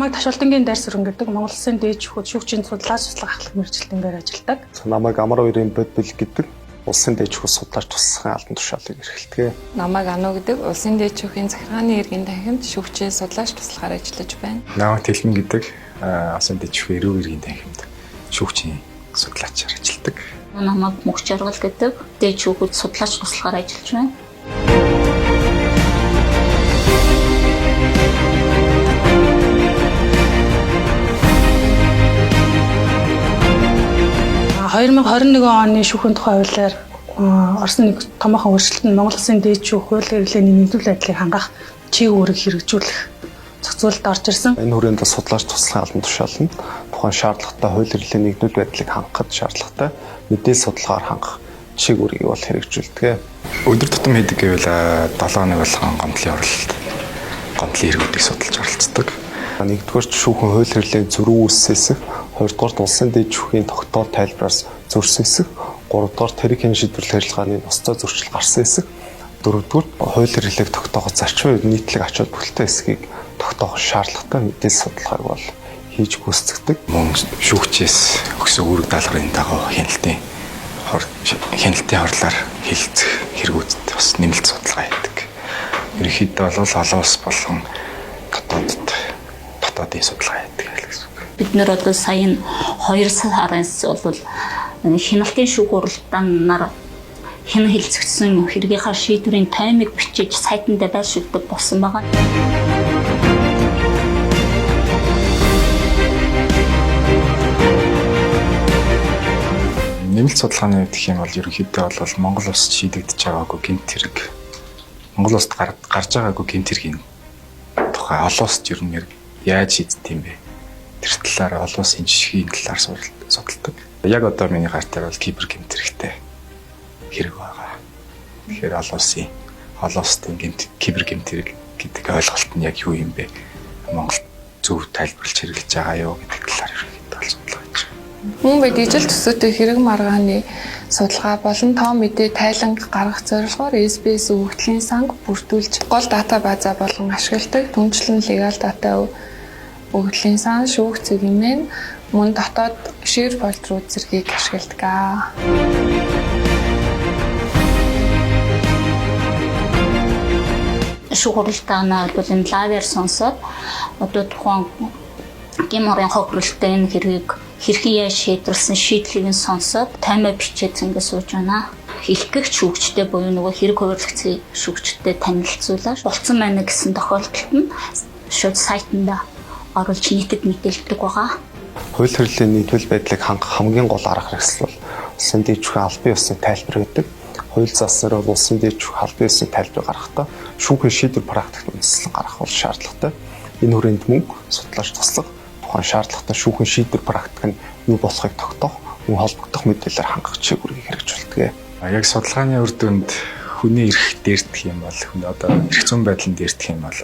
Намайг Ташуулдангийн дайр сүрэн гэдэг Монгол Улсын дээд шүүхэд шүүгчийн судлаач туслах ахлах мэргэжилтээр ажилладаг. Намайг Амар хоёрын бодбил гэдэг Улсын дээд шүүхэд судлаач туслахын албан тушаалыг эрхэлдэг. Намайг Ану гэдэг Улсын дээд шүүхийн захиргааны иргэн танхимд шүүгчийн судлаач туслахаар ажиллаж байна. Намайг Тэлмэн гэдэг Улсын дээд шүүхийн эрүүл иргэн танхимд шүүгчийн судлаачаар ажилладаг. Намайг Мөнх Жаргал гэдэг дээд шүүхэд судлаач туслахаар ажиллаж байна. А 2021 оны шүүхийн тухай хуулиар орсон нэг томоохон өөрчлөлт нь Монгол Улсын дээд шүүх хууль эрхлээний нэгдвэл байдлыг хангах чиг үүрэг хэрэгжүүлэх зохицуулалт орж ирсэн. Энэ хүрээнд судлаач туслахын албан тушаал нь тухайн шаардлагатай хууль эрхлээний нэгдвэл байдлыг хангахад шаардлагатай мэдээлэл судалгаагаар хангах чиг үүргийг бол хэрэгжүүлдэг. Өдөр тутам хийдэг гэвэл 7 хоног болгон гомдлын оролт, гомдлын хэрэгүүдийг судалж оролцдог. Нэгдүгээр шүүхэн хууль эрхлээний зөрүү үүсэсэх, хоёрдугаар улсын дээд шүүхийн тогтоол тайлбараас зөрсөсөх, гуравдугаар тэргийн шийдвэрлэх ажиллагааны ноцтой зөрчил гарсан хэсэг, дөрөвдүгээр хууль эрхлээг тогтооход зарчмын үед нийтлэг ач холбогдолтой хэсгийг тогтоох шаардлагатай мэдээлэл судалгааг бол хийж гүйцэтгэдэг. Мөн шүүгчээс өгсөн үүрэг даалгаврын дагуу хяналтын хорлоор хилцэх хэрэгүүдэд бас нэмэлт судалгаа хийдэг. Ерөнхийдөө бол олон улс болгон дотоодын судалгаа хийдэг гэсэн үг. Бид нэр одоо сая 2 сараас бол хяналтын шүүх уралдаанаар хэн хэлцэгдсэн хэрэгийнхаа шийдвэрийн таймыг бичиж сайтанда байршуулдаг болсон байгаа. Нэмэлт судалгааны үед гэх юм бол ерөнхийдөө бол Монгол улсад шийдэгдэж байгаагүй гэмт хэрэг, Монгол улсад гарч байгаагүй гэмт хэргийн тухай олон улсад ер нь яаж шийддэг юм бэ? Тэр талаар олон улсын жишгийн талаар судалдаг. Яг одоо миний гарт дээр бол кибер гэмт хэрэгтэй хэрэг байгаа. Тэгэхээр олон улсын кибер гэмт хэрэг гэдэг ойлголт нь яг юу юм бэ? Монгол зөв тайлбарлаж хэрэглэж байгаа юу гэдэг талаар ерөнхийдөө судалгаа хийж байгаа. Мөн дижитал төсөөтэй хэрэг маргааны судалгаа болон тоо мэдээ тайланг гаргах зорилгоор SBS өгөгдлийн санг бүрдүүлж гол дата база болгон ашигладаг. Түнчлэн легал дата өгөгдлийн сан шүүх цэгмэн мөн дотоод SharePoint руу зэргийг ашигладаг. Шүүх уралдаанаа бол энэ лайваар сонсоод одоо тухайн гэморын хохирлтын энэ хэргийг хэрхэн яаж шийдвэрлсэн шийдлийг нь сонсоод таймаа бичээд ингэ сууж байна. Хэлхгэх шүүгчтэй буюу нөгөө хэрэг хуваарлагдсан шүүгчтэй танилцуулаад болцсон байна гэсэн тохиолдолд нь шууд сайтанда оруулж нийтэд мэдээлдэг байгаа. Хууль эрхлээний нэгдвэл байдлыг хангах хамгийн гол арга хэрэгсэл бол улсын дээд шүүхийн албан ёсны тайлбар гэдэг. Хууль заснаар бол улсын дээд шүүх албан ёсны тайлбарыг гаргахдаа шүүхийн шийдвэр практикт үндэслэн гаргах бол шаардлагатай. Энэ хүрээнд мөн судлаач туслах тухайн шаардлагатай шүүхийн шийдвэр практик нь юу болохыг тогтоох, мөн холбогдох мэдээлэлээр хангах чиг үүргийг хэрэгжүүлдэг. Яг судалгааны үр дүнд хүний эрх дээрдэх юм бол одоо эрх зүйн байдлын дээрдэх юм бол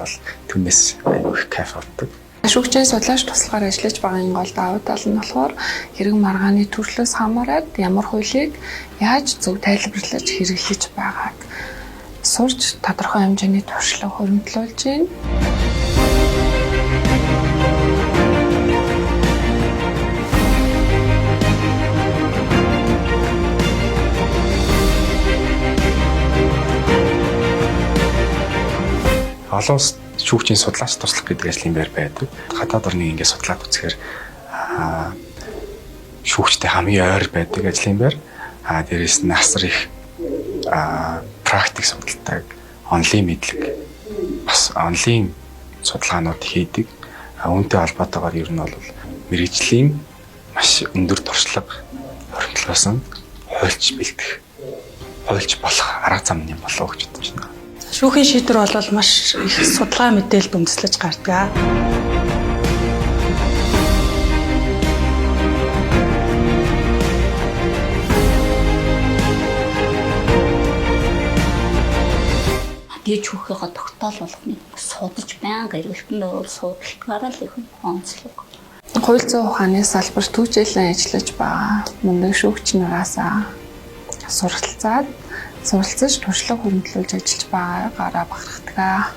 түүнээс аюул их кайф авдаг. Шүүгчийн судлаач туслахаар ажиллаж байгаагийн гол давуу тал нь болохоор хэрэг маргааны төрлөөс хамаарат ямар хуулийг яаж зөв тайлбарлаж хэрэглэж байгааг сурч тодорхой хэмжээний туршлага хөрвүүлж байна. Олон улс шүүгчийн судлаач туслах гэдэг ажлын байр байдаг. Гадаад орныг ингээд судлаад үзэхээр шүүгчтэй хамгийн ойр байдаг ажлын байр. Дээрээс нь асар их практик судалдаг, онлайн мэдлэг, бас онлайн судалгаанууд хийдэг. Үүнтэй холбоотойгоор ер нь бол мэргэжлийн маш өндөр туршлага хоригдлоос нь хуульч бэлдэх, хуульч болох арга зам юм болов уу гэж бодож байна. Шүүхийн шийдвэр бол маш их судалгаа мэдээлэлд үндэслэж гардаг. Дээд шүүхийнхаа тогтоол болгоныг судалж байнга эргэлтэнд судалтгаараа л их онцлог. Хууль зүйн ухааны салбар түүжээлэн ажиллаж байгаа мундаг шүүгч нараасаа суралцаж туршлага хөрвүүлж ажиллаж байгаагаараа бахархдаг.